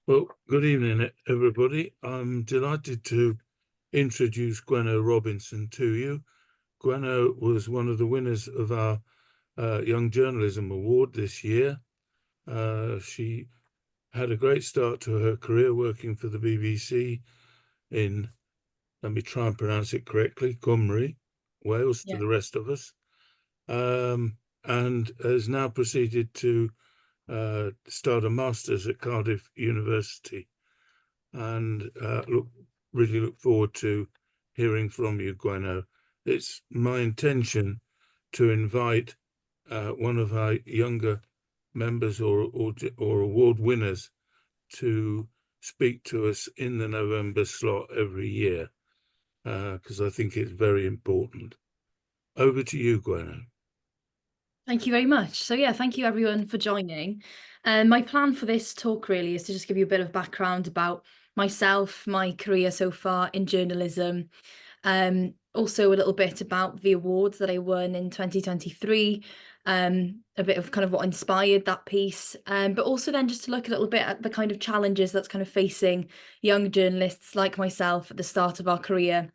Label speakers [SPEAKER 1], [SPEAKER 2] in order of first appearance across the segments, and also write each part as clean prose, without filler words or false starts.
[SPEAKER 1] Well, good evening, everybody. I'm delighted to introduce Gwenno Robinson to you. Gwenno was one of the winners of our Young Journalism Award this year. She had a great start to her career working for the BBC in, let me try and pronounce it correctly, Cymru, Wales to
[SPEAKER 2] Yeah.
[SPEAKER 1] the rest of us, and has now proceeded to start a master's at Cardiff University. And really look forward to hearing from you, Gwenno. It's my intention to invite one of our younger members or award winners to speak to us in the November slot every year, because I think it's very important. Over to you, Gwenno.
[SPEAKER 2] Thank you very much. So yeah, thank you everyone for joining. My plan for this talk really is to just give you a bit of background about myself, my career so far in journalism, also a little bit about the awards that I won in 2023, a bit of kind of what inspired that piece, but also then just to look a little bit at the kind of challenges that's kind of facing young journalists like myself at the start of our career.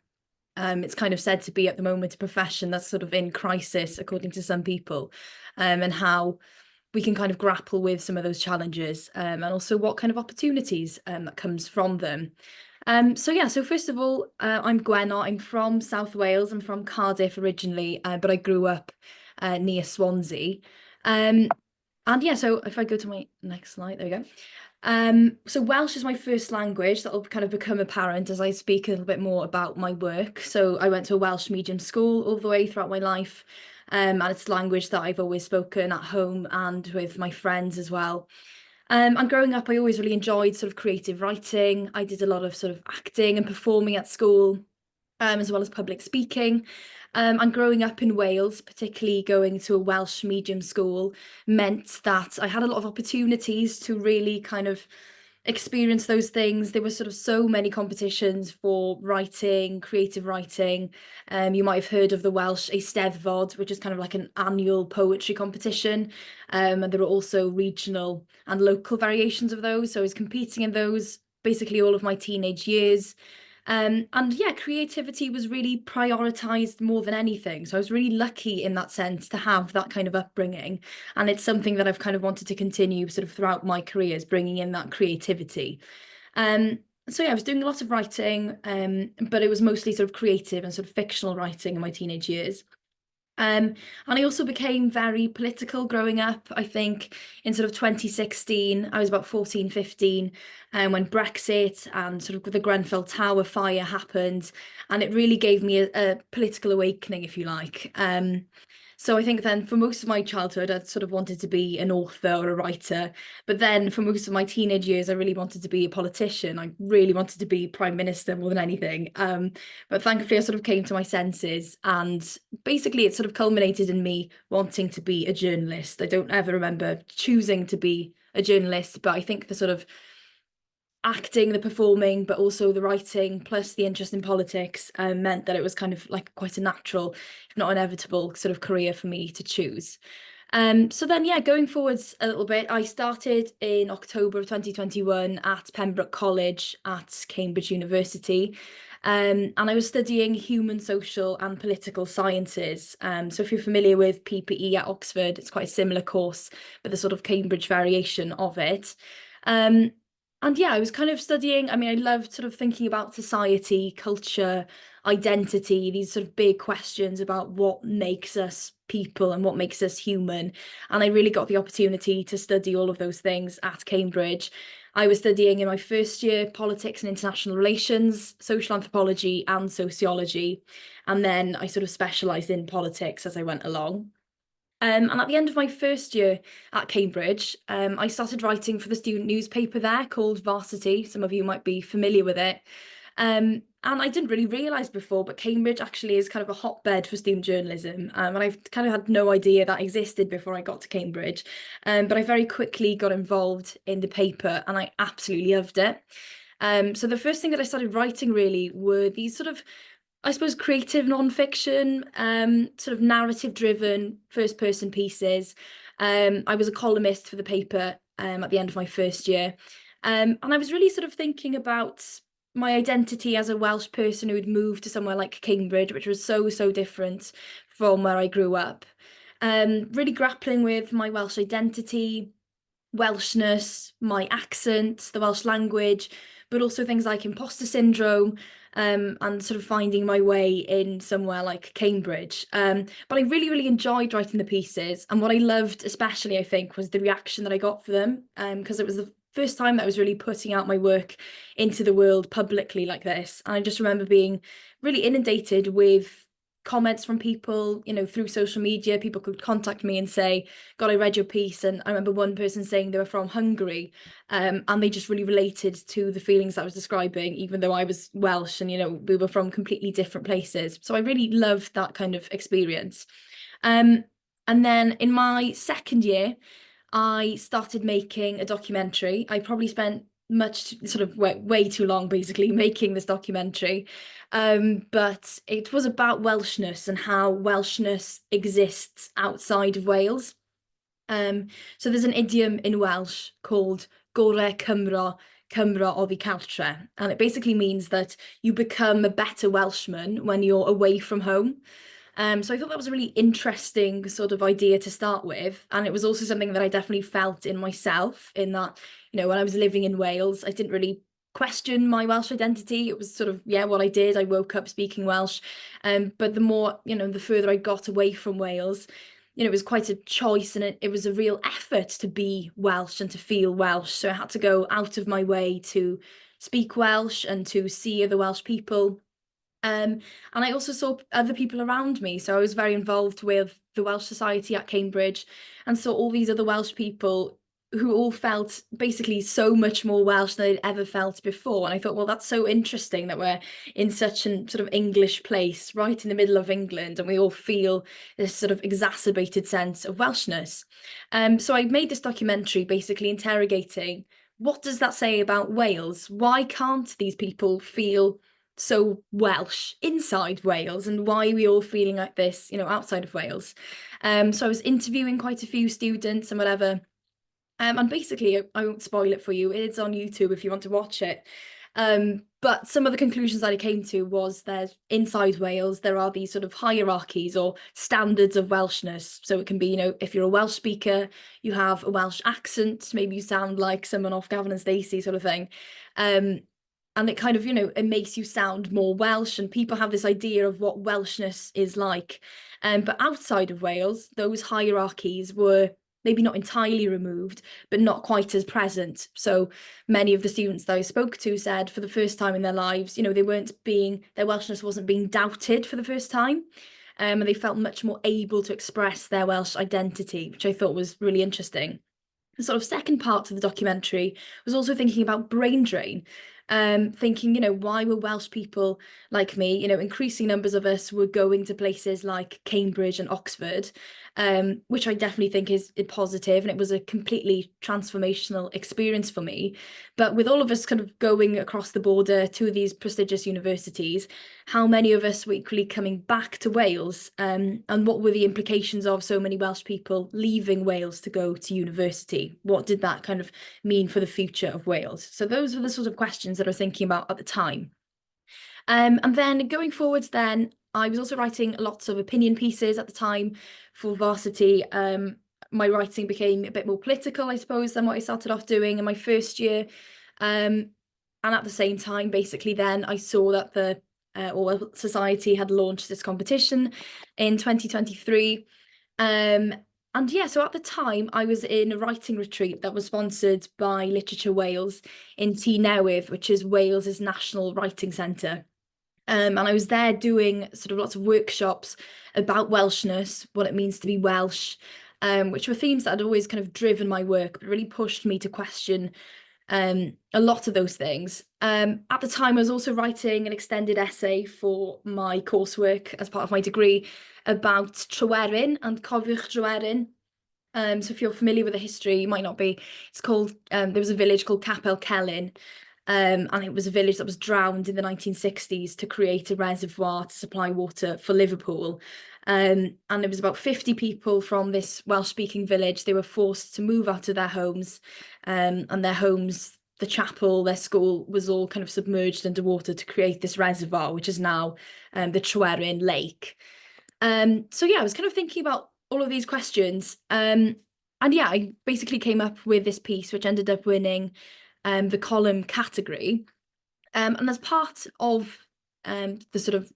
[SPEAKER 2] It's kind of said to be at the moment a profession that's sort of in crisis, according to some people, and how we can kind of grapple with some of those challenges, and also what kind of opportunities that comes from them. So yeah, so first of all, I'm Gwenno. I'm from South Wales. I'm from Cardiff originally, but I grew up near Swansea. Um, and yeah, so if I go to my next slide, there we go. So Welsh is my first language. That'll kind of become apparent as I speak a little bit more about my work. So I went to a Welsh medium school all the way throughout my life. And it's a language that I've always spoken at home and with my friends as well. And growing up, I always really enjoyed sort of creative writing. I did a lot of sort of acting and performing at school, as well as public speaking. And growing up in Wales, particularly going to a Welsh medium school, meant that I had a lot of opportunities to really kind of experience those things. There were sort of so many competitions for writing, creative writing. You might have heard of the Welsh Eisteddfod, which is kind of like an annual poetry competition. And there were also regional and local variations of those. So I was competing in those basically all of my teenage years. And yeah, creativity was really prioritized more than anything. So I was really lucky in that sense to have that kind of upbringing. And it's something that I've kind of wanted to continue sort of throughout my careers, bringing in that creativity. Um, so yeah, I was doing a lot of writing, but it was mostly sort of creative and sort of fictional writing in my teenage years. And I also became very political growing up. I think in sort of 2016, I was about 14, 15, and when Brexit and sort of the Grenfell Tower fire happened, and it really gave me a political awakening, if you like. So I think then for most of my childhood, I sort of wanted to be an author or a writer. But then for most of my teenage years, I really wanted to be a politician. I really wanted to be prime minister more than anything. But thankfully, I sort of came to my senses, and basically it sort of culminated in me wanting to be a journalist. I don't ever remember choosing to be a journalist, but I think the sort of acting, the performing, but also the writing, plus the interest in politics, meant that it was kind of like quite a natural, if not inevitable, sort of career for me to choose. So then, yeah, going forwards a little bit, I started in October of 2021 at Pembroke College at Cambridge University. And I was studying human, social, and political sciences. So if you're familiar with PPE at Oxford, it's quite a similar course, but the sort of Cambridge variation of it. Um, and yeah, I was kind of studying. I mean, I loved sort of thinking about society, culture, identity, these sort of big questions about what makes us people and what makes us human. And I really got the opportunity to study all of those things at Cambridge. I was studying in my first year politics and international relations, social anthropology, and sociology. And then I sort of specialised in politics as I went along. And at the end of my first year at Cambridge, I started writing for the student newspaper there called Varsity. Some of you might be familiar with it. And I didn't really realise before, but Cambridge actually is kind of a hotbed for student journalism. And I've kind of had no idea that existed before I got to Cambridge. But I very quickly got involved in the paper and I absolutely loved it. So the first thing that I started writing really were these sort of, I suppose, creative nonfiction, sort of narrative driven first person pieces. I was a columnist for the paper at the end of my first year. And I was really sort of thinking about my identity as a Welsh person who'd moved to somewhere like Cambridge, which was so different from where I grew up. Really grappling with my Welsh identity, Welshness, my accent, the Welsh language, but also things like imposter syndrome, and sort of finding my way in somewhere like Cambridge. But I really enjoyed writing the pieces, and what I loved especially, I think, was the reaction that I got for them, because it was the first time that I was really putting out my work into the world publicly like this. And I just remember being really inundated with comments from people, through social media. People could contact me and say, God, I read your piece. And I remember one person saying they were from Hungary, and they just really related to the feelings I was describing, even though I was Welsh and, we were from completely different places. So I really loved that kind of experience. And then in my second year, I started making a documentary. I probably spent sort of way too long basically making this documentary. But it was about Welshness and how Welshness exists outside of Wales. So there's an idiom in Welsh called Gore Cymro, Cymro oddi cartre, and it basically means that you become a better Welshman when you're away from home. So I thought that was a really interesting sort of idea to start with. And it was also something that I definitely felt in myself, in that, when I was living in Wales, I didn't really question my Welsh identity. It was sort of, yeah, what I did. I woke up speaking Welsh. But the more, the further I got away from Wales, it was quite a choice, and it was a real effort to be Welsh and to feel Welsh. So I had to go out of my way to speak Welsh and to see other Welsh people. And I also saw other people around me. So I was very involved with the Welsh Society at Cambridge and saw all these other Welsh people who all felt basically so much more Welsh than they'd ever felt before. And I thought, well, that's so interesting that we're in such an sort of English place, right in the middle of England, and we all feel this sort of exacerbated sense of Welshness. So I made this documentary basically interrogating, what does that say about Wales? Why can't these people feel so Welsh inside Wales, and why are we all feeling like this, outside of Wales? So I was interviewing quite a few students and whatever. And basically, I won't spoil it for you. It's on YouTube if you want to watch it. But some of the conclusions that I came to was there's inside Wales, there are these sort of hierarchies or standards of Welshness. So it can be, if you're a Welsh speaker, you have a Welsh accent, maybe you sound like someone off Gavin and Stacey sort of thing. And it kind of, it makes you sound more Welsh, and people have this idea of what Welshness is like. But outside of Wales, those hierarchies were maybe not entirely removed, but not quite as present. So many of the students that I spoke to said for the first time in their lives, their Welshness wasn't being doubted for the first time. And they felt much more able to express their Welsh identity, which I thought was really interesting. The sort of second part of the documentary was also thinking about brain drain. Thinking, why were Welsh people like me, increasing numbers of us were going to places like Cambridge and Oxford, which I definitely think is positive, and it was a completely transformational experience for me. But with all of us kind of going across the border to these prestigious universities, how many of us were equally coming back to Wales, and what were the implications of so many Welsh people leaving Wales to go to university? What did that kind of mean for the future of Wales? So those were the sort of questions that I was thinking about at the time. And then going forwards, then I was also writing lots of opinion pieces at the time for Varsity. My writing became a bit more political, I suppose, than what I started off doing in my first year. And at the same time, basically, then I saw that the Orwell Society had launched this competition in 2023. And yeah, so at the time I was in a writing retreat that was sponsored by Literature Wales in Tŷ Newydd, which is Wales's national writing centre. And I was there doing sort of lots of workshops about Welshness, what it means to be Welsh, which were themes that had always kind of driven my work, but really pushed me to question a lot of those things. At the time, I was also writing an extended essay for my coursework as part of my degree about Tryweryn and Cofiwch Tryweryn. So if you're familiar with the history, you might not be. It's called, there was a village called Capel Celyn, and it was a village that was drowned in the 1960s to create a reservoir to supply water for Liverpool. And it was about 50 people from this Welsh-speaking village. They were forced to move out of their homes, and their homes the chapel, their school, was all kind of submerged underwater to create this reservoir, which is now the Tryweryn Lake. So yeah, I was kind of thinking about all of these questions. And yeah, I basically came up with this piece, which ended up winning the column category. And as part of the sort of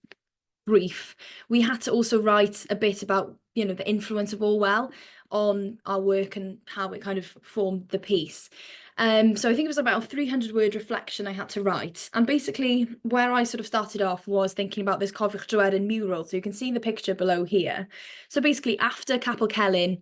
[SPEAKER 2] brief, we had to also write a bit about, you know, the influence of Orwell on our work and how it kind of formed the piece. So I think it was about a 300-word reflection I had to write. And basically where I sort of started off was thinking about this Cofiwch Tryweryn mural. So you can see the picture below here. So basically after Capel Celyn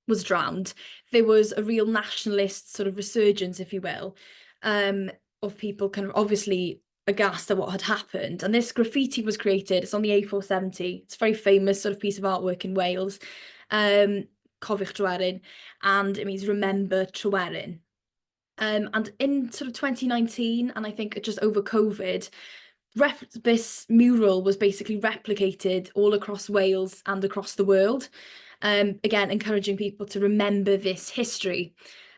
[SPEAKER 2] was drowned, there was a real nationalist sort of resurgence, if you will, of people kind of obviously aghast at what had happened. And this graffiti was created. It's on the A470. It's a very famous sort of piece of artwork in Wales, Cofiwch Tryweryn, and it means remember Tryweryn. And in sort of 2019, and I think just over COVID, this mural was basically replicated all across Wales and across the world. Again, encouraging people to remember this history.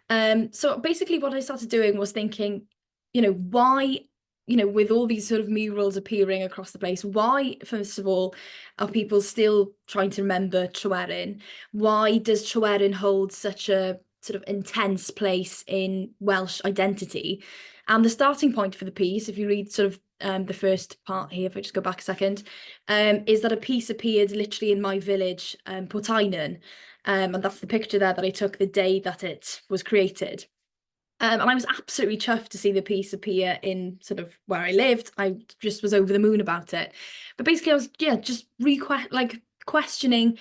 [SPEAKER 2] So basically what I started doing was thinking, you know, why, you know, with all these sort of murals appearing across the place, why, first of all, are people still trying to remember Tryweryn? Why does Tryweryn hold such a sort of intense place in Welsh identity? And the starting point for the piece, if you read sort of the first part here, if I just go back a second, is that a piece appeared literally in my village, Portainen, and that's the picture there that I took the day that it was created. And I was absolutely chuffed to see the piece appear in sort of where I lived. I just was over the moon about it. But basically, I was, yeah, just questioning,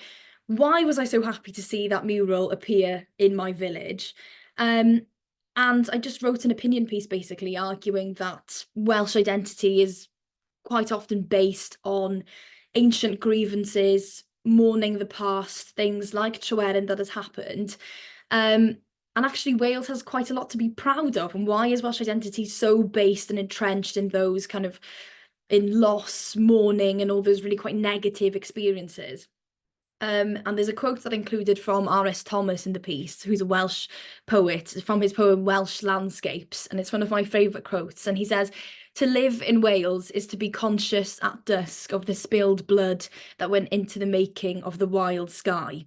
[SPEAKER 2] why was I so happy to see that mural appear in my village? And I just wrote an opinion piece basically arguing that Welsh identity is quite often based on ancient grievances, mourning the past, things like Tryweryn that has happened. And actually, Wales has quite a lot to be proud of. And why is Welsh identity so based and entrenched in those kind of in loss, mourning, and all those really quite negative experiences? And there's a quote that I included from R.S. Thomas in the piece, who's a Welsh poet, from his poem Welsh Landscapes. And it's one of my favourite quotes. And he says, "To live in Wales is to be conscious at dusk of the spilled blood that went into the making of the wild sky."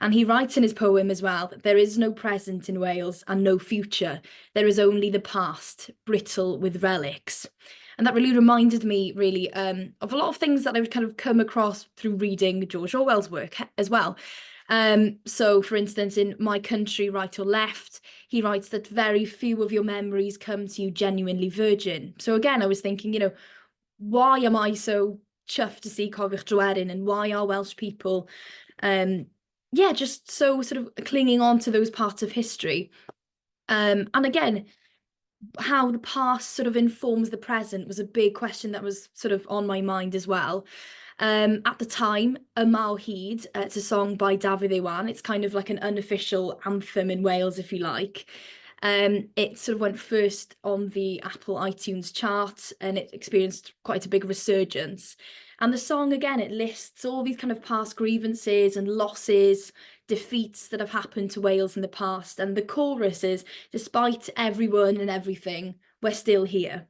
[SPEAKER 2] And he writes in his poem as well that there is no present in Wales and no future. There is only the past, brittle with relics. And that really reminded me, really, of a lot of things that I would kind of come across through reading George Orwell's work as well. So, for instance, in My Country, Right or Left, he writes that very few of your memories come to you genuinely virgin. So again, I was thinking, you know, why am I so chuffed to see Cofiwch Tryweryn, and why are Welsh people yeah, just so sort of clinging on to those parts of history. And again, how the past sort of informs the present was a big question that was sort of on my mind as well. At the time, Y Maw Hyd, it's a song by Dafydd Iwan. It's kind of like an unofficial anthem in Wales, if you like. It sort of went first on the Apple iTunes chart, and it experienced quite a big resurgence. And the song, again, it lists all these kind of past grievances and losses, defeats that have happened to Wales in the past. And the chorus is, "Despite everyone and everything, we're still here."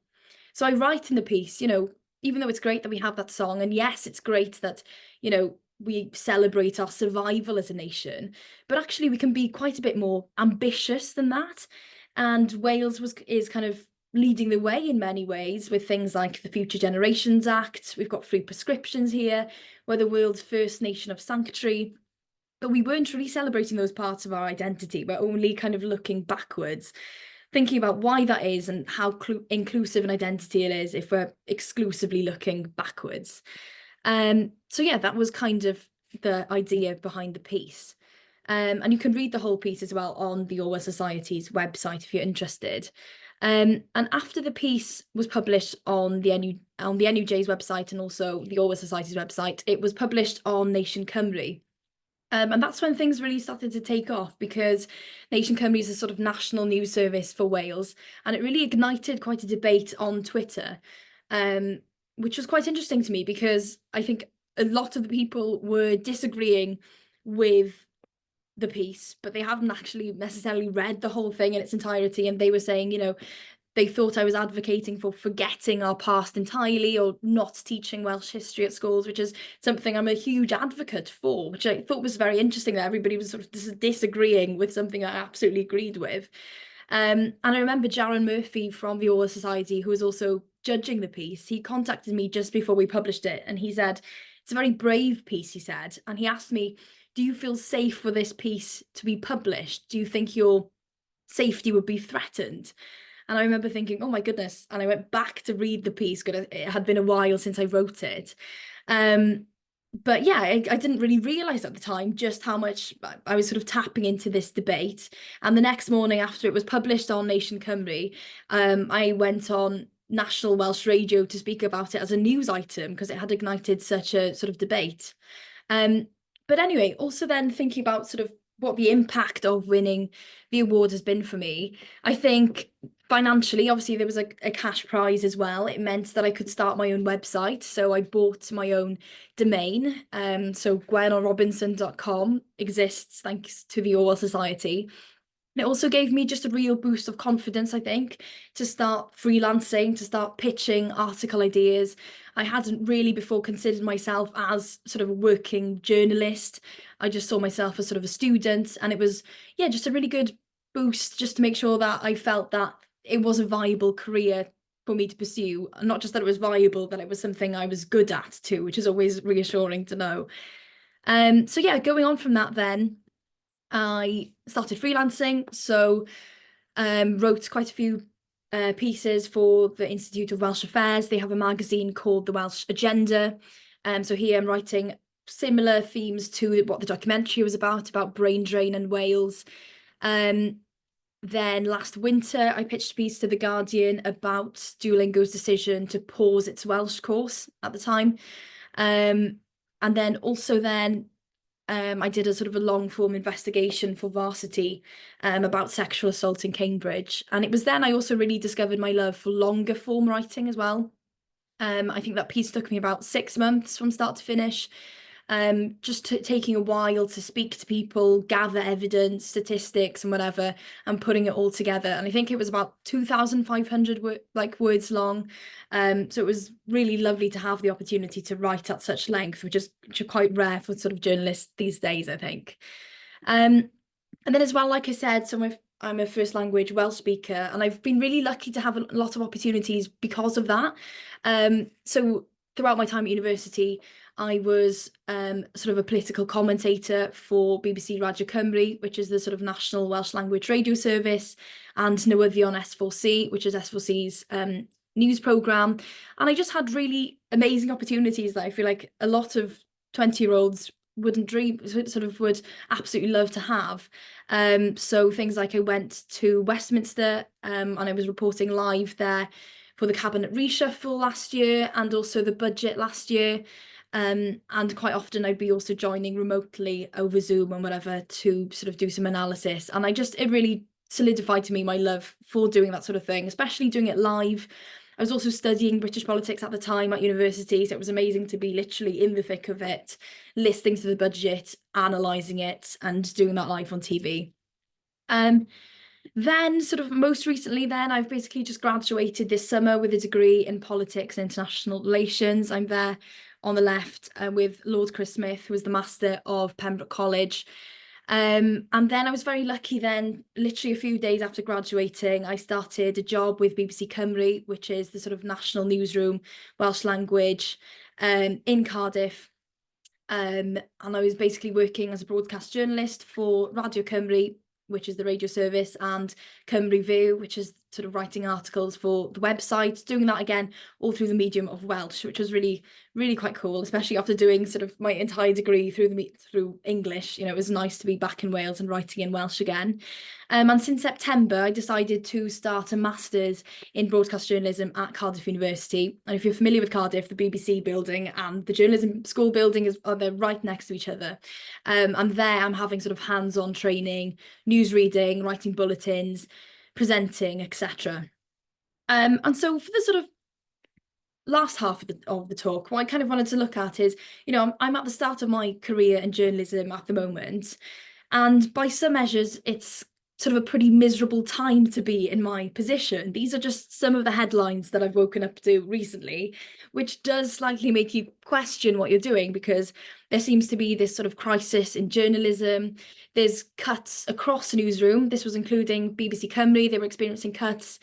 [SPEAKER 2] So I write in the piece, you know, even though it's great that we have that song, and yes, it's great that, you know, we celebrate our survival as a nation, but actually we can be quite a bit more ambitious than that. And Wales is kind of leading the way in many ways with things like the Future Generations Act. We've got free prescriptions here. We're the world's first nation of sanctuary. But we weren't really celebrating those parts of our identity. We're only kind of looking backwards, thinking about why that is and how inclusive an identity it is if we're exclusively looking backwards. So yeah, that was kind of the idea behind the piece. And you can read the whole piece as well on the Orwell Society's website if you're interested. And after the piece was published on the NUJ's website and also the Orwell Society's website, it was published on Nation Cymru. And that's when things really started to take off, because Nation Cymru is a sort of national news service for Wales, and it really ignited quite a debate on Twitter, which was quite interesting to me because I think a lot of the people were disagreeing with the piece, but they haven't actually necessarily read the whole thing in its entirety. And they were saying, you know, they thought I was advocating for forgetting our past entirely or not teaching Welsh history at schools, which is something I'm a huge advocate for, which I thought was very interesting that everybody was sort of disagreeing with something I absolutely agreed with. And I remember Jaron Murphy from the Oral Society, who was also judging the piece, he contacted me just before we published it, and he said, it's a very brave piece, he said, and he asked me, do you feel safe for this piece to be published? Do you think your safety would be threatened? And I remember thinking, oh my goodness. And I went back to read the piece because it had been a while since I wrote it. But yeah, I didn't really realize at the time just how much I was sort of tapping into this debate. And the next morning after it was published on Nation Cymru, I went on National Welsh Radio to speak about it as a news item because it had ignited such a sort of debate. But anyway, also then thinking about sort of what the impact of winning the award has been for me, I think financially, obviously there was a cash prize as well. It meant that I could start my own website. So I bought my own domain. So gwennorobinson.com exists thanks to the Oral Society. And it also gave me just a real boost of confidence, I think, to start freelancing, to start pitching article ideas. I hadn't really before considered myself as sort of a working journalist. I just saw myself as sort of a student. And it was, yeah, just a really good boost just to make sure that I felt that it was a viable career for me to pursue. Not just that it was viable, that it was something I was good at too, which is always reassuring to know. So yeah, going on from that then, I started freelancing, so wrote quite a few pieces for the Institute of Welsh Affairs. They have a magazine called The Welsh Agenda. So here I'm writing similar themes to what the documentary was about brain drain and Wales. Then last winter, I pitched a piece to The Guardian about Duolingo's decision to pause its Welsh course at the time. And then also then I did a sort of a long form investigation for Varsity about sexual assault in Cambridge. And it was then I also really discovered my love for longer form writing as well. I think that piece took me about 6 months from start to finish. Just taking a while to speak to people, gather evidence, statistics, and whatever, and putting it all together. And I think it was about 2,500 words long. So it was really lovely to have the opportunity to write at such length, which is quite rare for sort of journalists these days, I think. And then as well, like I said, I'm a first language Welsh speaker, and I've been really lucky to have a lot of opportunities because of that. So throughout my time at university, I was sort of a political commentator for BBC Radio Cymru, which is the sort of national Welsh language radio service, and Newyddion S4C, which is S4C's news programme. And I just had really amazing opportunities that I feel like a lot of 20-year-olds wouldn't dream, sort of would absolutely love to have. So things like I went to Westminster and I was reporting live there for the Cabinet reshuffle last year and also the budget last year. And quite often I'd be also joining remotely over Zoom and whatever to sort of do some analysis. And it really solidified to me my love for doing that sort of thing, especially doing it live. I was also studying British politics at the time at university, so it was amazing to be literally in the thick of it, listening to the budget, analysing it, and doing that live on TV. Then sort of most recently then I've basically just graduated this summer with a degree in politics and international relations. I'm there on the left with Lord Chris Smith, who was the Master of Pembroke College. And then I was very lucky then, literally a few days after graduating, I started a job with BBC Cymru, which is the sort of national newsroom, Welsh language, in Cardiff. And I was basically working as a broadcast journalist for Radio Cymru, which is the radio service, and Cymru View, which is sort of writing articles for the website, doing that again all through the medium of Welsh, which was really, really quite cool, especially after doing sort of my entire degree through English. You know, it was nice to be back in Wales and writing in Welsh again. And since September, I decided to start a master's in broadcast journalism at Cardiff University. And if you're familiar with Cardiff, the BBC building and the journalism school building they're right next to each other. And there I'm having sort of hands-on training, news reading, writing bulletins, presenting, etc. And so for the sort of last half of the talk, what I kind of wanted to look at is, you know, I'm at the start of my career in journalism at the moment. And by some measures, it's sort of a pretty miserable time to be in my position. These are just some of the headlines that I've woken up to recently, which does slightly make you question what you're doing, because there seems to be this sort of crisis in journalism. There's cuts across the newsroom. This was including BBC Cymru. They were experiencing cuts.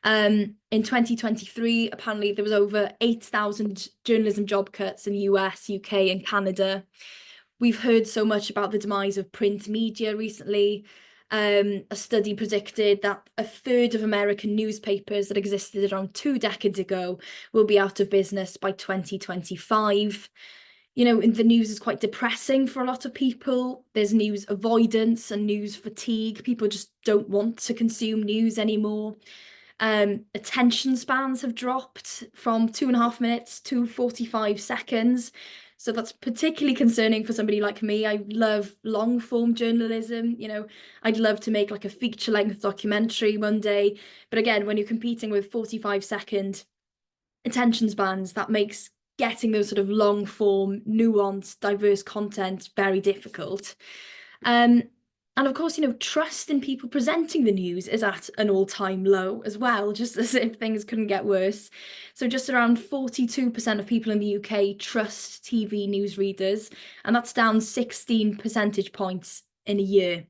[SPEAKER 2] In 2023, apparently there was over 8,000 journalism job cuts in the US, UK, and Canada. We've heard so much about the demise of print media recently. A study predicted that a third of American newspapers that existed around 2 decades ago will be out of business by 2025. You know, the news is quite depressing for a lot of people. There's news avoidance and news fatigue. People just don't want to consume news anymore. Attention spans have dropped from 2.5 minutes to 45 seconds. So that's particularly concerning for somebody like me. I love long form journalism. You know, I'd love to make like a feature length documentary one day. But again, when you're competing with 45-second attention spans, that makes getting those sort of long form, nuanced, diverse content very difficult. And of course, you know, trust in people presenting the news is at an all-time low as well, just as if things couldn't get worse. So just around 42% of people in the UK trust TV news readers, and that's down 16 percentage points in a year.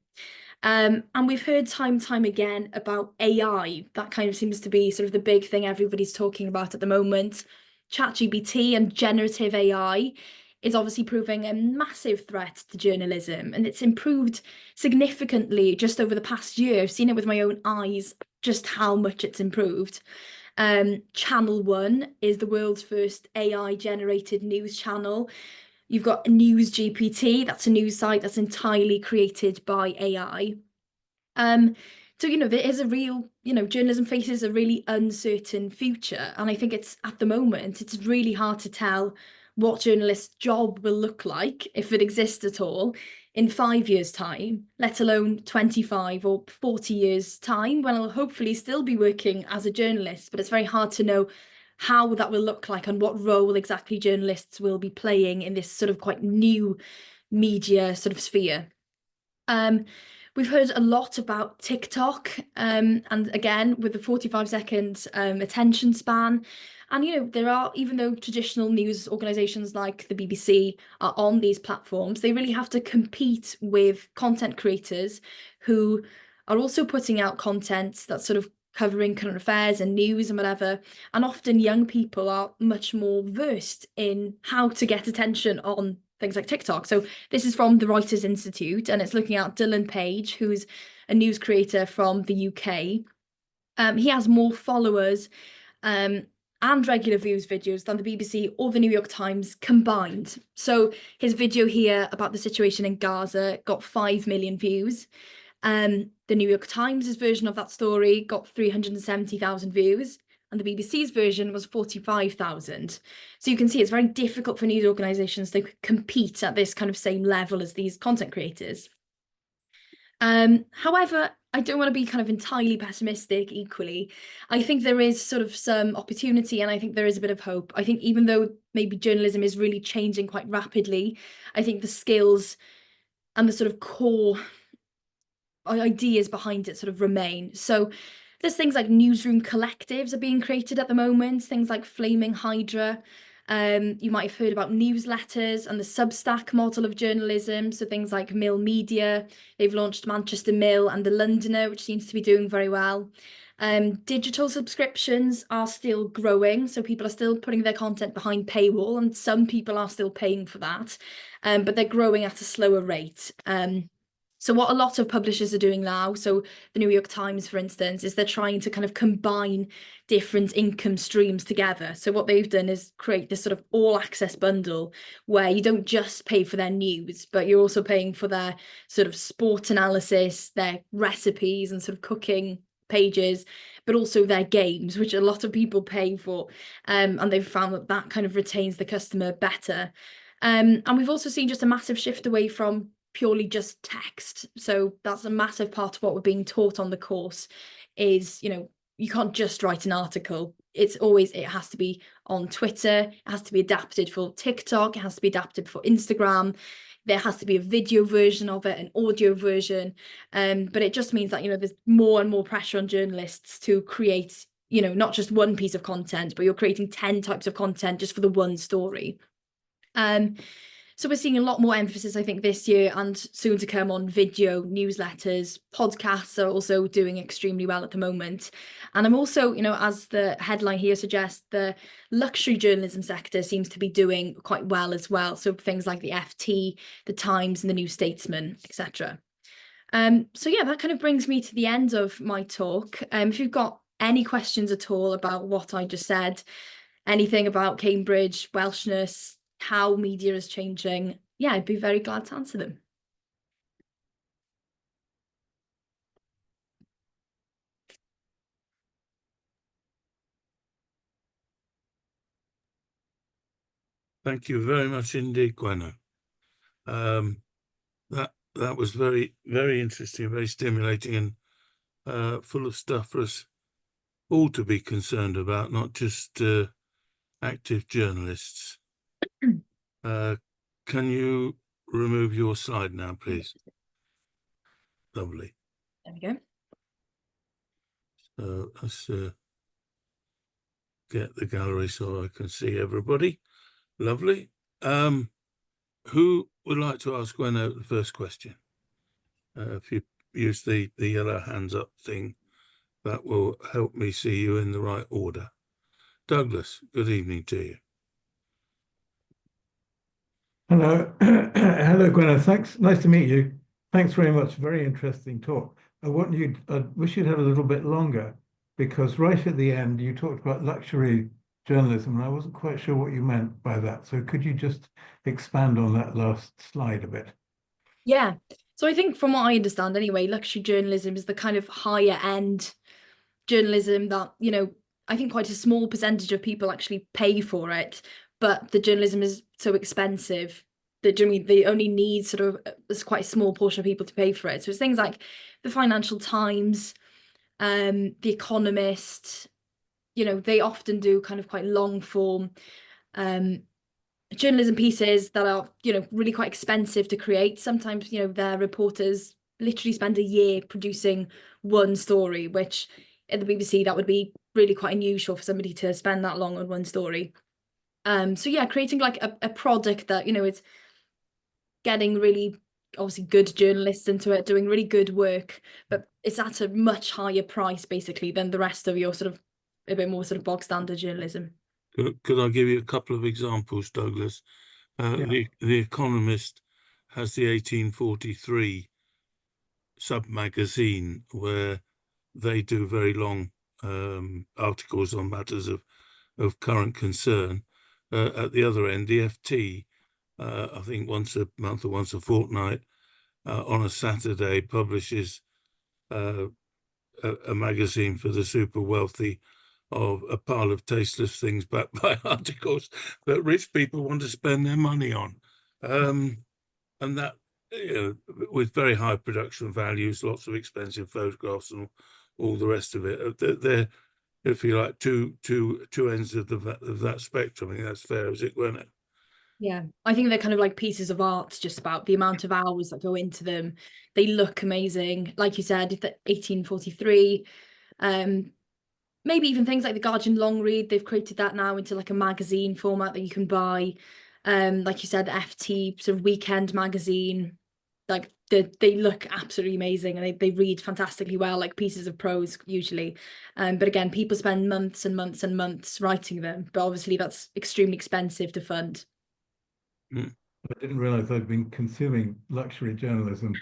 [SPEAKER 2] And we've heard time and time again about AI. That kind of seems to be sort of the big thing everybody's talking about at the moment. ChatGPT and generative AI is obviously proving a massive threat to journalism, and it's improved significantly just over the past year. I've seen it with my own eyes, just how much it's improved. Channel One is the world's first AI generated news channel. You've got News GPT, that's a news site that's entirely created by AI. So, you know, there is a real, you know, journalism faces a really uncertain future. And I think it's at the moment, it's really hard to tell what journalist's job will look like, if it exists at all, in 5 years' time, let alone 25 or 40 years' time, when I'll hopefully still be working as a journalist. But it's very hard to know how that will look like and what role exactly journalists will be playing in this sort of quite new media sort of sphere. We've heard a lot about TikTok, and again, with the 45-second attention span. And, you know, there are, even though traditional news organisations like the BBC are on these platforms, they really have to compete with content creators who are also putting out content that's sort of covering current affairs and news and whatever. And often young people are much more versed in how to get attention on things like TikTok. So this is from the Reuters Institute, and it's looking at Dylan Page, who's a news creator from the UK. He has more followers and regular views videos than the BBC or the New York Times combined. So his video here about the situation in Gaza got 5 million views. The New York Times' version of that story got 370,000 views, and the BBC's version was 45,000. So you can see it's very difficult for news organisations to compete at this kind of same level as these content creators. However, I don't want to be kind of entirely pessimistic equally. I think there is sort of some opportunity, and I think there is a bit of hope. I think even though maybe journalism is really changing quite rapidly, I think the skills and the sort of core ideas behind it sort of remain. So there's things like newsroom collectives are being created at the moment, things like Flaming Hydra. You might have heard about newsletters and the Substack model of journalism. So things like Mill Media, they've launched Manchester Mill and the Londoner, which seems to be doing very well. Digital subscriptions are still growing, so people are still putting their content behind paywall, and some people are still paying for that, but they're growing at a slower rate. So what a lot of publishers are doing now, so the New York Times, for instance, is they're trying to kind of combine different income streams together. So what they've done is create this sort of all access bundle where you don't just pay for their news, but you're also paying for their sort of sport analysis, their recipes and sort of cooking pages, but also their games, which a lot of people pay for. And they've found that that kind of retains the customer better. And we've also seen just a massive shift away from purely just text. So that's a massive part of what we're being taught on the course is, you know, you can't just write an article. It has to be on Twitter, it has to be adapted for TikTok, it has to be adapted for Instagram. there has to be a video version of it, an audio version. But it just means that, there's more and more pressure on journalists to create, not just one piece of content, but you're creating 10 types of content just for the one story. So we're seeing a lot more emphasis, I think, this year and soon to come on video, newsletters, podcasts are also doing extremely well at the moment. And I'm also, as the headline here suggests, the luxury journalism sector seems to be doing quite well as well. So things like the FT, the Times and the New Statesman, etc. So yeah, that kind of brings me to the end of my talk. If you've got any questions at all about what I just said, anything about Cambridge, Welshness, how media is changing, yeah, I'd be very glad to answer them.
[SPEAKER 1] Thank you very much indeed, Gwenno. That was very, very interesting, very stimulating, and full of stuff for us all to be concerned about, not just active journalists. Can you remove your slide now, please? Lovely.
[SPEAKER 2] There we go.
[SPEAKER 1] So let's get the gallery so I can see everybody. Lovely. Who would like to ask Gwenno the first question? If you use the yellow hands up thing, that will help me see you in the right order. Douglas, good evening to you.
[SPEAKER 3] Hello, hello, Gwenno. Thanks. Nice to meet you. Thanks very much. Very interesting talk. I wish you'd have a little bit longer, because right at the end you talked about luxury journalism, and I wasn't quite sure what you meant by that. So could you just expand on that last slide a bit?
[SPEAKER 2] Yeah. So I think from what I understand anyway, luxury journalism is the kind of higher end journalism that, I think quite a small percentage of people actually pay for it, but the journalism is so expensive that they only need sort of there's quite a small portion of people to pay for it. So it's things like the Financial Times, the Economist, they often do kind of quite long form journalism pieces that are, really quite expensive to create. Sometimes, their reporters literally spend a year producing one story, which at the BBC, that would be really quite unusual for somebody to spend that long on one story. So yeah, creating like a product that, it's getting really obviously good journalists into it, doing really good work, but it's at a much higher price basically than the rest of your sort of a bit more sort of bog standard journalism.
[SPEAKER 1] Could I give you a couple of examples, Douglas?
[SPEAKER 3] Yeah.
[SPEAKER 1] The Economist has the 1843 sub-magazine where they do very long articles on matters of current concern. At the other end, the FT, I think once a month or once a fortnight, on a Saturday, publishes a magazine for the super wealthy of a pile of tasteless things backed by articles that rich people want to spend their money on. And that, with very high production values, lots of expensive photographs and all the rest of it. They're, if you like, two ends of that spectrum. I think that's fair, is it, Gwenno?
[SPEAKER 2] Yeah, I think they're kind of like pieces of art, just about the amount of hours that go into them. They look amazing. Like you said, the 1843, maybe even things like the Guardian long read, they've created that now into like a magazine format that you can buy. Like you said, the FT sort of weekend magazine, like they look absolutely amazing and they read fantastically well, like pieces of prose usually. But again, people spend months and months and months writing them, but obviously that's extremely expensive to fund.
[SPEAKER 3] I didn't realize I'd been consuming luxury journalism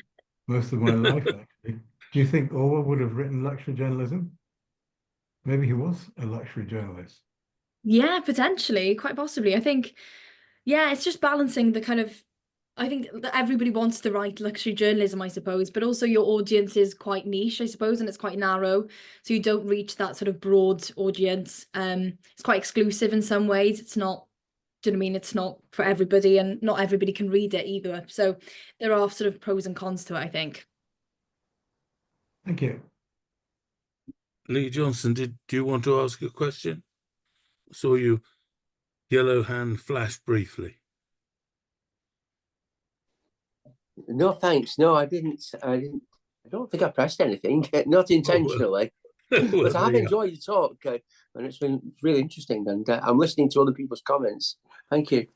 [SPEAKER 3] most of my life, actually. Do you think Orwell would have written luxury journalism? Maybe he was a luxury journalist.
[SPEAKER 2] Yeah, potentially, quite possibly. I think, yeah, it's just balancing the kind of, I think that everybody wants to write luxury journalism, I suppose, but also your audience is quite niche, I suppose, and it's quite narrow. So you don't reach that sort of broad audience. It's quite exclusive in some ways. It's not, do you know what I mean? It's not for everybody and not everybody can read it either. So there are sort of pros and cons to it, I think.
[SPEAKER 3] Thank you.
[SPEAKER 1] Lee Johnson, do you want to ask a question? Saw you yellow hand flash briefly.
[SPEAKER 4] No, thanks. No, I didn't. I don't think I pressed anything, not intentionally.
[SPEAKER 1] Well,
[SPEAKER 4] But I have
[SPEAKER 1] there you are.
[SPEAKER 4] enjoyed the talk, and it's been really interesting. And I'm listening to other people's comments. Thank you.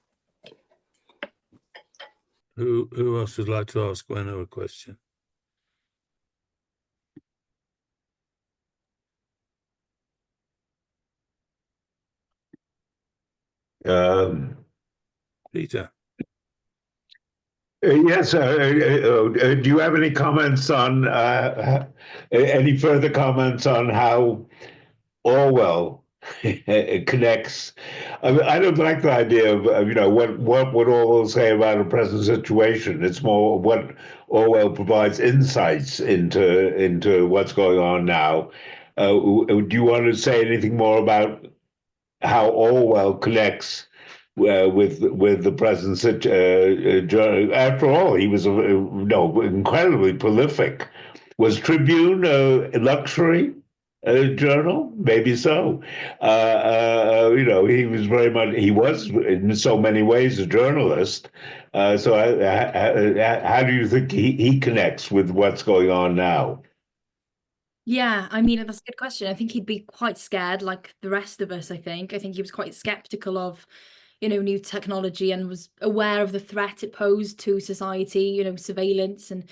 [SPEAKER 1] Who else would like to ask Gwenno a question? Peter.
[SPEAKER 5] Yes. Do you have any comments on any further comments on how Orwell connects? I don't like the idea of what would Orwell say about a present situation. It's more what Orwell provides insights into what's going on now. Do you want to say anything more about how Orwell connects with the present situation? After all, he was incredibly prolific. Was Tribune a luxury journal? Maybe so. He was very much. He was in so many ways a journalist. So how do you think he connects with what's going on now?
[SPEAKER 2] Yeah, I mean, that's a good question. I think he'd be quite scared, like the rest of us, I think. I think he was quite skeptical of, new technology and was aware of the threat it posed to society, surveillance, and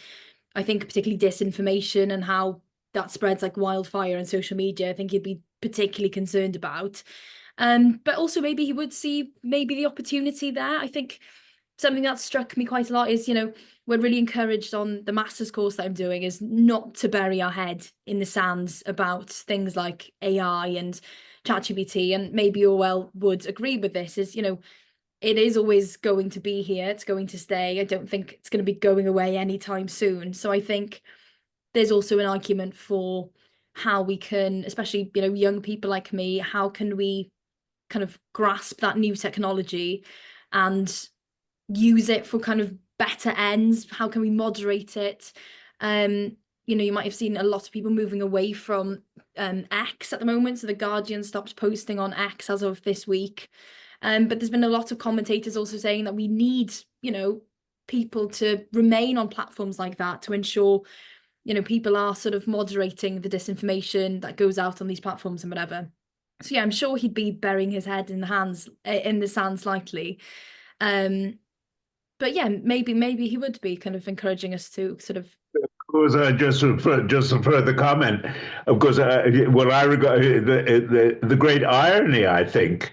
[SPEAKER 2] I think particularly disinformation and how that spreads like wildfire on social media. I think he'd be particularly concerned about. But also maybe he would see maybe the opportunity there. I think something that struck me quite a lot is, we're really encouraged on the master's course that I'm doing is not to bury our head in the sands about things like AI and ChatGPT. And maybe Orwell would agree with this is, it is always going to be here. It's going to stay. I don't think it's going to be going away anytime soon. So I think there's also an argument for how we can, especially, young people like me, how can we kind of grasp that new technology and use it for kind of better ends? How can we moderate it? You might have seen a lot of people moving away from X at the moment. So the Guardian stopped posting on X as of this week. But there's been a lot of commentators also saying that we need, people to remain on platforms like that to ensure, people are sort of moderating the disinformation that goes out on these platforms and whatever. So yeah, I'm sure he'd be burying his head in the sand slightly. But yeah, maybe he would be kind of encouraging us to sort of.
[SPEAKER 5] Of course, just a further comment. Of course, what I regard the great irony, I think,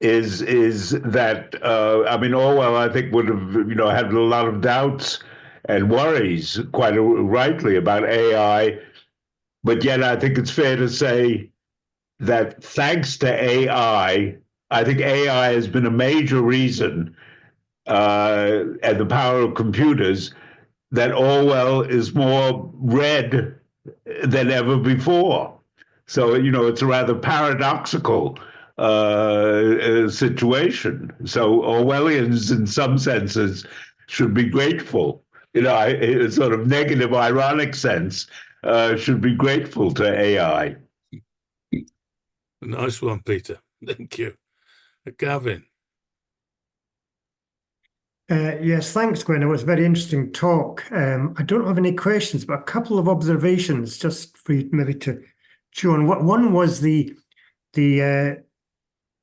[SPEAKER 5] is that Orwell, I think, would have had a lot of doubts and worries, quite rightly, about AI, but yet I think it's fair to say that thanks to I think AI has been a major reason, and the power of computers, that Orwell is more read than ever before. So, it's a rather paradoxical situation. So Orwellians, in some senses, should be grateful. In a sort of negative, ironic sense, should be grateful to AI.
[SPEAKER 1] Nice one, Peter. Thank you. Gavin.
[SPEAKER 6] Yes, thanks, Gwen. It was a very interesting talk. I don't have any questions, but a couple of observations just for you maybe to chew on. One was the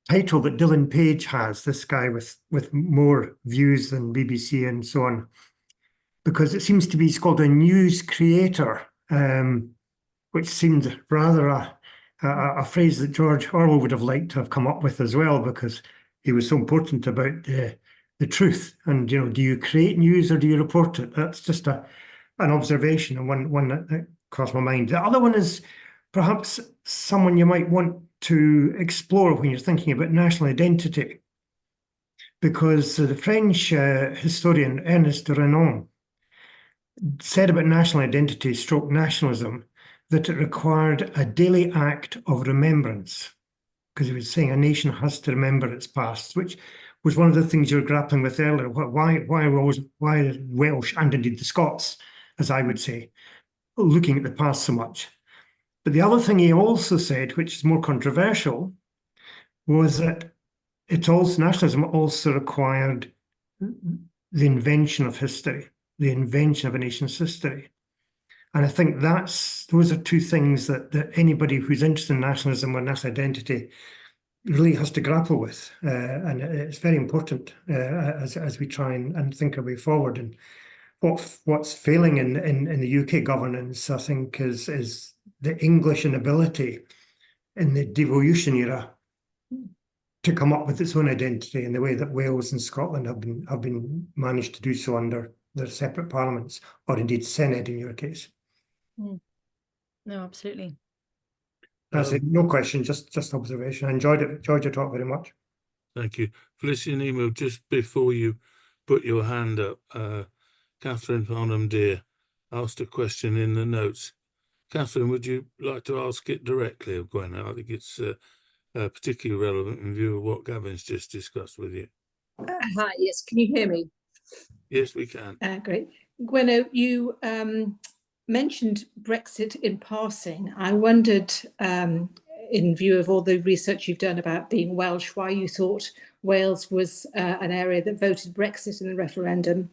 [SPEAKER 6] title that Dylan Page has, this guy with more views than BBC and so on, because it seems to be, he's called a news creator, which seemed rather a phrase that George Orwell would have liked to have come up with as well, because he was so important about the truth. And, do you create news or do you report it? That's just an observation, and one that crossed my mind. The other one is perhaps someone you might want to explore when you're thinking about national identity, because the French historian Ernest Renan said about national identity stroke nationalism that it required a daily act of remembrance, because he was saying a nation has to remember its past, which was one of the things you were grappling with earlier. Why Welsh, and indeed the Scots, as I would say, looking at the past so much? But the other thing he also said, which is more controversial, was that nationalism also required the invention of history. the invention of a nation's history. And I think those are two things that anybody who's interested in nationalism or national identity really has to grapple with. And it's very important as we try and think our way forward. And what's failing in the UK governance, I think, is the English inability in the devolution era to come up with its own identity in the way that Wales and Scotland have been managed to do so under their separate parliaments, or indeed Senate in your case.
[SPEAKER 2] No, absolutely.
[SPEAKER 6] That's it. No question, just observation. I enjoyed your talk very much.
[SPEAKER 1] Thank you. Felicity Nemo, just before you put your hand up, Catherine Farnham Dear asked a question in the notes. Catherine, would you like to ask it directly of Gwenno? I think it's particularly relevant in view of what Gavin's just discussed with you.
[SPEAKER 7] Hi, yes, can you hear me?
[SPEAKER 1] Yes, we can.
[SPEAKER 7] Great. Gwenno, you mentioned Brexit in passing. I wondered, in view of all the research you've done about being Welsh, why you thought Wales was an area that voted Brexit in the referendum.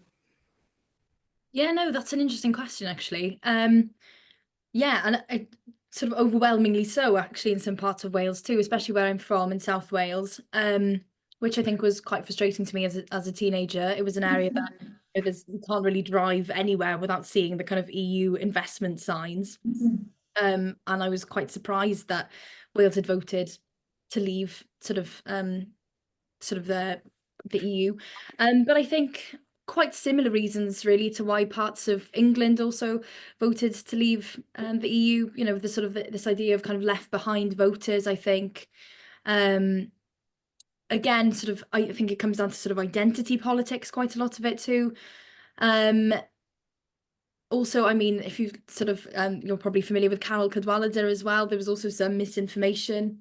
[SPEAKER 2] Yeah, no, that's an interesting question, actually. Yeah, and it, sort of overwhelmingly so, actually, in some parts of Wales too, especially where I'm from in South Wales, which I think was quite frustrating to me as a teenager. It was an area that you can't really drive anywhere without seeing the kind of EU investment signs. And I was quite surprised that Wales had voted to leave sort of the EU. But I think quite similar reasons really to why parts of England also voted to leave the EU, you know, the sort of this idea of kind of left behind voters, I think. Again, sort of, I think it comes down to sort of identity politics, quite a lot of it too. Also, I mean, if you sort of, you're probably familiar with Carol Cadwallader as well, there was also some misinformation.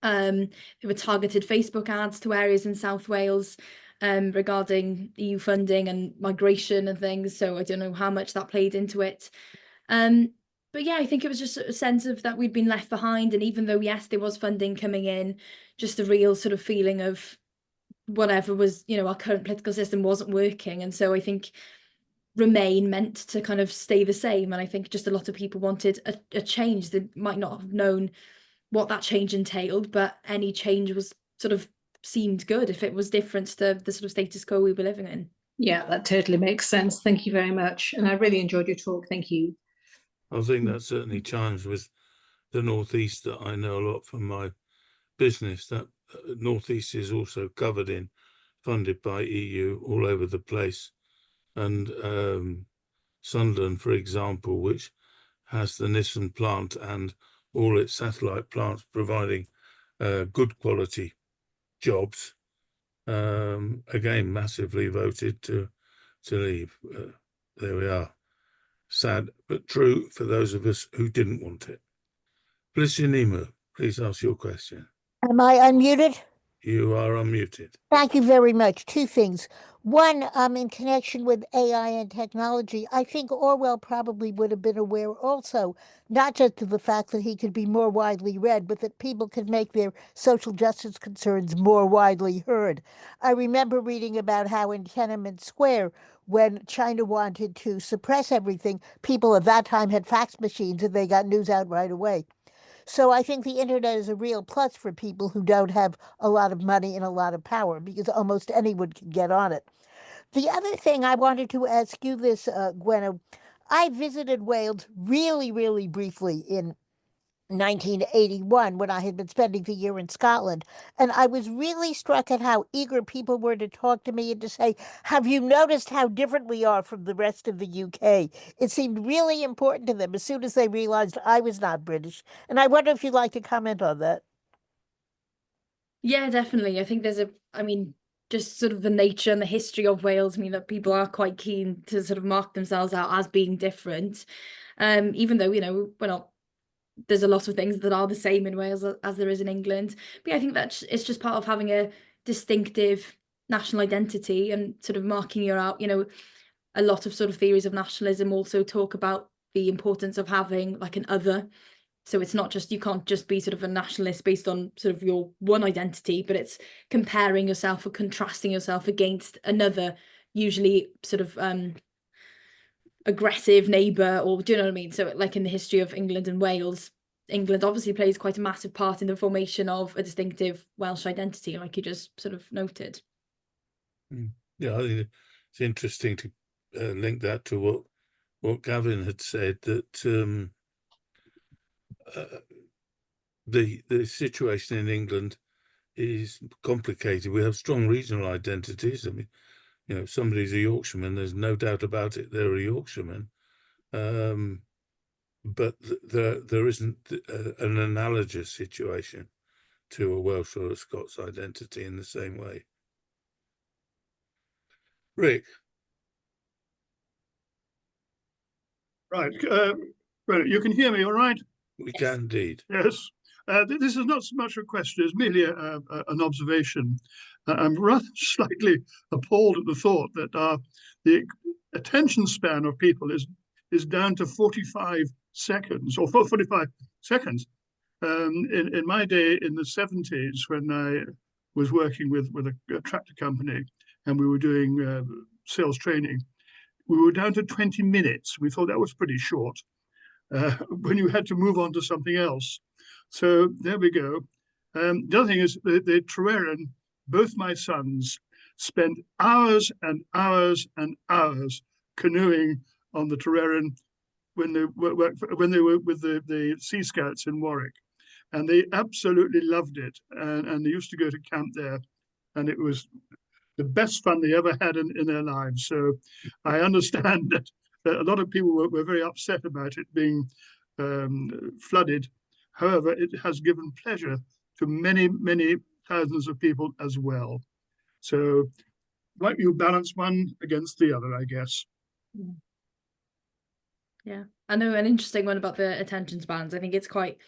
[SPEAKER 2] There were targeted Facebook ads to areas in South Wales regarding EU funding and migration and things. So I don't know how much that played into it. But yeah, I think it was just a sense of that we'd been left behind. And even though, yes, there was funding coming in, just a real sort of feeling of whatever was, you know, our current political system wasn't working. And so I think Remain meant to kind of stay the same. And I think just a lot of people wanted a change. They might not have known what that change entailed, but any change was sort of seemed good if it was different to the sort of status quo we were living in.
[SPEAKER 7] Yeah, that totally makes sense. Thank you very much. And I really enjoyed your talk. Thank you.
[SPEAKER 1] I think that certainly chimes with the Northeast that I know a lot from my business, that Northeast is also covered in, funded by EU all over the place. And Sunderland, for example, which has the Nissan plant and all its satellite plants providing good quality jobs, again, massively voted to leave. There we are. Sad, but true for those of us who didn't want it. Felicity Nemo, please ask your question.
[SPEAKER 8] Am I unmuted?
[SPEAKER 1] You are unmuted.
[SPEAKER 8] Thank you very much. Two things. One, in connection with AI and technology, I think Orwell probably would have been aware also, not just of the fact that he could be more widely read, but that people could make their social justice concerns more widely heard. I remember reading about how in Tiananmen Square, when China wanted to suppress everything, people at that time had fax machines and they got news out right away. So I think the internet is a real plus for people who don't have a lot of money and a lot of power, because almost anyone can get on it. The other thing I wanted to ask you this, Gwenno, I visited Wales really, really briefly in 1981 when I had been spending the year in Scotland. And I was really struck at how eager people were to talk to me and to say, have you noticed how different we are from the rest of the UK? It seemed really important to them as soon as they realized I was not British. And I wonder if you'd like to comment on that.
[SPEAKER 2] Yeah, definitely. I think I mean, just sort of the nature and the history of Wales mean that people are quite keen to sort of mark themselves out as being different. Even though, you know, there's a lot of things that are the same in Wales as there is in England. But yeah, I think that it's just part of having a distinctive national identity and sort of marking you out. You know, a lot of sort of theories of nationalism also talk about the importance of having like an other. So it's not just, you can't just be sort of a nationalist based on sort of your one identity, but it's comparing yourself or contrasting yourself against another, usually sort of aggressive neighbour, or do you know what I mean? So like in the history of England and Wales, England obviously plays quite a massive part in the formation of a distinctive Welsh identity, like you just sort of noted.
[SPEAKER 1] Yeah, I think it's interesting to link that to what Gavin had said, that the situation in England is complicated. We have strong regional identities. I mean, you know, somebody's a Yorkshireman, there's no doubt about it, they're a Yorkshireman. But there isn't an analogous situation to a Welsh or a Scots identity in the same way. Rick?
[SPEAKER 9] Right. Well, you can hear me all right?
[SPEAKER 1] We can indeed.
[SPEAKER 9] Yes. This is not so much a question, it's merely an observation. I'm rather slightly appalled at the thought that the attention span of people is down to 45 seconds, or 45 seconds. In my day, in the 70s, when I was working with a tractor company and we were doing sales training, we were down to 20 minutes. We thought that was pretty short when you had to move on to something else. So there we go. The other thing is the Treweren, both my sons spent hours and hours and hours canoeing on the Treweren when they were with the Sea Scouts in Warwick. And they absolutely loved it. And they used to go to camp there. And it was the best fun they ever had in their lives. So I understand that a lot of people were very upset about it being flooded. However, it has given pleasure to many, many thousands of people as well. So like you balance one against the other, I guess.
[SPEAKER 2] Yeah, I know an interesting one about the attention spans. I think it's quite,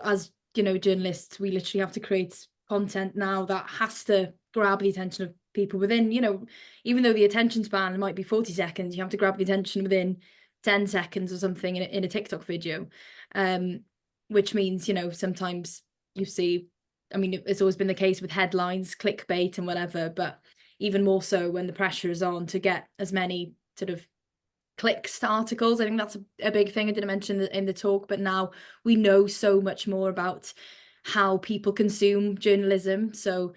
[SPEAKER 2] as you know, journalists, we literally have to create content now that has to grab the attention of people within, you know, even though the attention span might be 40 seconds, you have to grab the attention within 10 seconds or something in a TikTok video, which means, you know, sometimes you see, I mean, it's always been the case with headlines, clickbait and whatever, but even more so when the pressure is on to get as many sort of clicks to articles. I think that's a big thing I didn't mention in the talk, but now we know so much more about how people consume journalism. So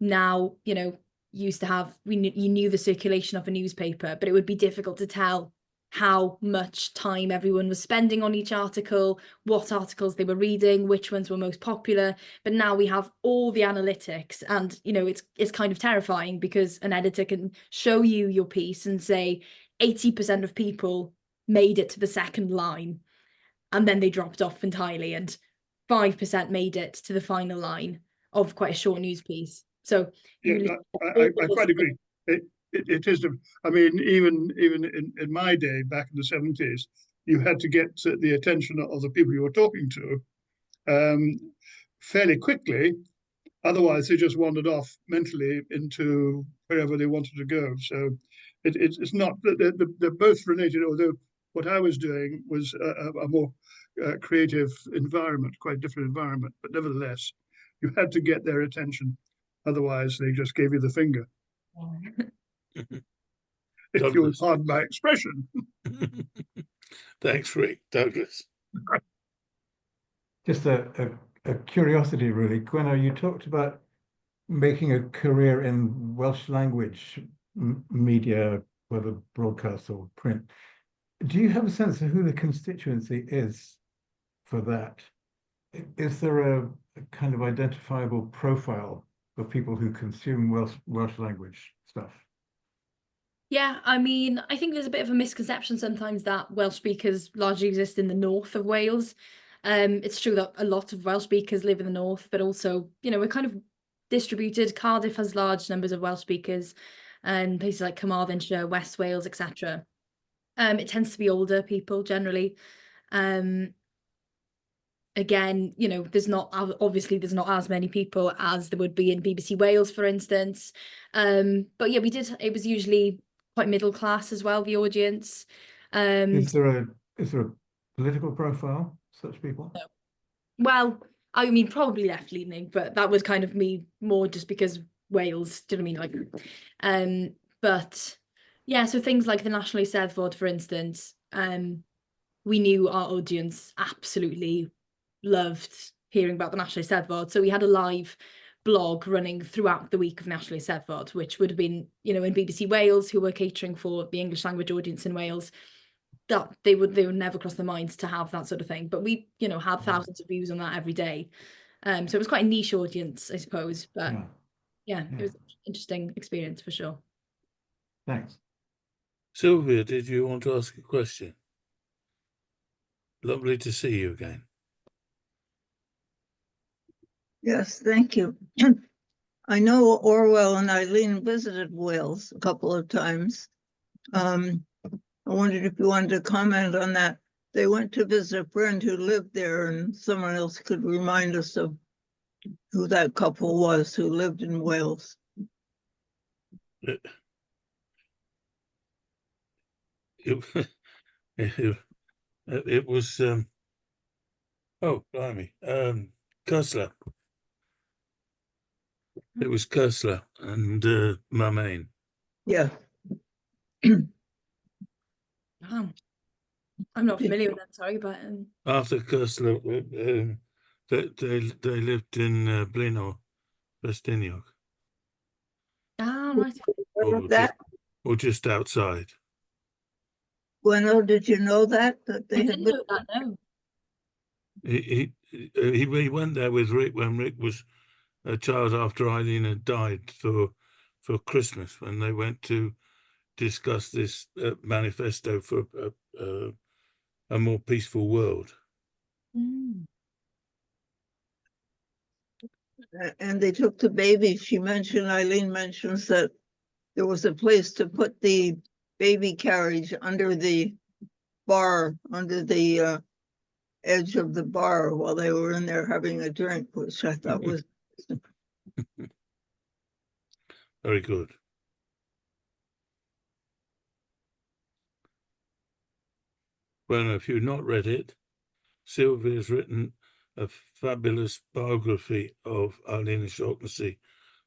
[SPEAKER 2] now, you know, used to have, you knew the circulation of a newspaper, but it would be difficult to tell how much time everyone was spending on each article, what articles they were reading, which ones were most popular. But now we have all the analytics, and you know, it's kind of terrifying because an editor can show you your piece and say 80% of people made it to the second line and then they dropped off entirely, and 5% made it to the final line of quite a short news piece. So
[SPEAKER 9] yeah, I quite agree. It is. I mean, even in my day, back in the 70s, you had to get the attention of the people you were talking to fairly quickly. Otherwise, they just wandered off mentally into wherever they wanted to go. So it's not, they're both related, although what I was doing was a more creative environment, quite different environment. But nevertheless, you had to get their attention. Otherwise, they just gave you the finger. If you'll pardon my expression.
[SPEAKER 1] Thanks, Rick. Douglas.
[SPEAKER 3] Just a curiosity, really. Gwenno, you talked about making a career in Welsh language media, whether broadcast or print. Do you have a sense of who the constituency is for that? Is there a kind of identifiable profile of people who consume Welsh language stuff?
[SPEAKER 2] Yeah, I mean, I think there's a bit of a misconception sometimes that Welsh speakers largely exist in the north of Wales. It's true that a lot of Welsh speakers live in the north, but also, you know, we're kind of distributed. Cardiff has large numbers of Welsh speakers, and places like Carmarthenshire, West Wales, etc. It tends to be older people generally. Again, you know, there's not as many people as there would be in BBC Wales, for instance. But yeah, it was usually quite middle class as well, the audience.
[SPEAKER 3] Is there a political profile, such people?
[SPEAKER 2] No. Well, I mean, probably left leaning, but that was kind of me more just because Wales, do you know what I mean? Like, but Yeah, so things like the National Eisteddfod, for instance, we knew our audience absolutely loved hearing about the National Eisteddfod. So we had a live blog running throughout the week of National Eisteddfod, which would have been, you know, in BBC Wales, who were catering for the English language audience in Wales, that they would never cross their minds to have that sort of thing. But we, you know, had thousands of views on that every day. So it was quite a niche audience, I suppose. But yeah, it was an interesting experience for sure.
[SPEAKER 3] Thanks.
[SPEAKER 1] Sylvia, did you want to ask a question? Lovely to see you again.
[SPEAKER 10] Yes, thank you. I know Orwell and Eileen visited Wales a couple of times. I wondered if you wanted to comment on that. They went to visit a friend who lived there, and someone else could remind us of who that couple was who lived in Wales.
[SPEAKER 1] It was oh blimey, Kursler. It was Kursler and Marmain.
[SPEAKER 10] Yeah.
[SPEAKER 2] I'm not familiar with them, sorry, but
[SPEAKER 1] After Kursler, they lived in Blino, Vestiniog.
[SPEAKER 2] ah, right.
[SPEAKER 1] Or just outside.
[SPEAKER 10] Gwenno, did you know that they
[SPEAKER 2] I
[SPEAKER 10] had
[SPEAKER 2] didn't
[SPEAKER 10] been?
[SPEAKER 2] know that, no.
[SPEAKER 1] He went there with Rick when Rick was a child after Eileen had died for Christmas, when they went to discuss this manifesto for a more peaceful world.
[SPEAKER 10] And they took the baby. She mentioned, Eileen mentions that there was a place to put the baby carriage under the bar, under the edge of the bar while they were in there having a drink, which I thought was
[SPEAKER 1] very good. Well, if you've not read it, Sylvia's written a fabulous biography of Eileen O'Shaughnessy,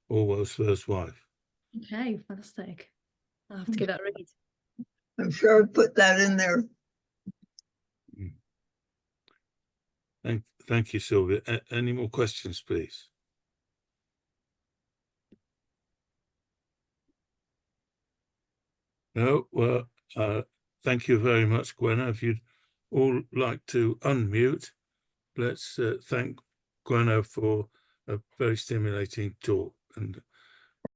[SPEAKER 1] Orwell's first wife.
[SPEAKER 2] Okay, fantastic. I'll have to give that a read.
[SPEAKER 10] I'm sure I put that in there.
[SPEAKER 1] Thank you, Sylvia. Any more questions, please? No, well, thank you very much, Gwenno. If you'd all like to unmute, let's thank Gwenno for a very stimulating talk. And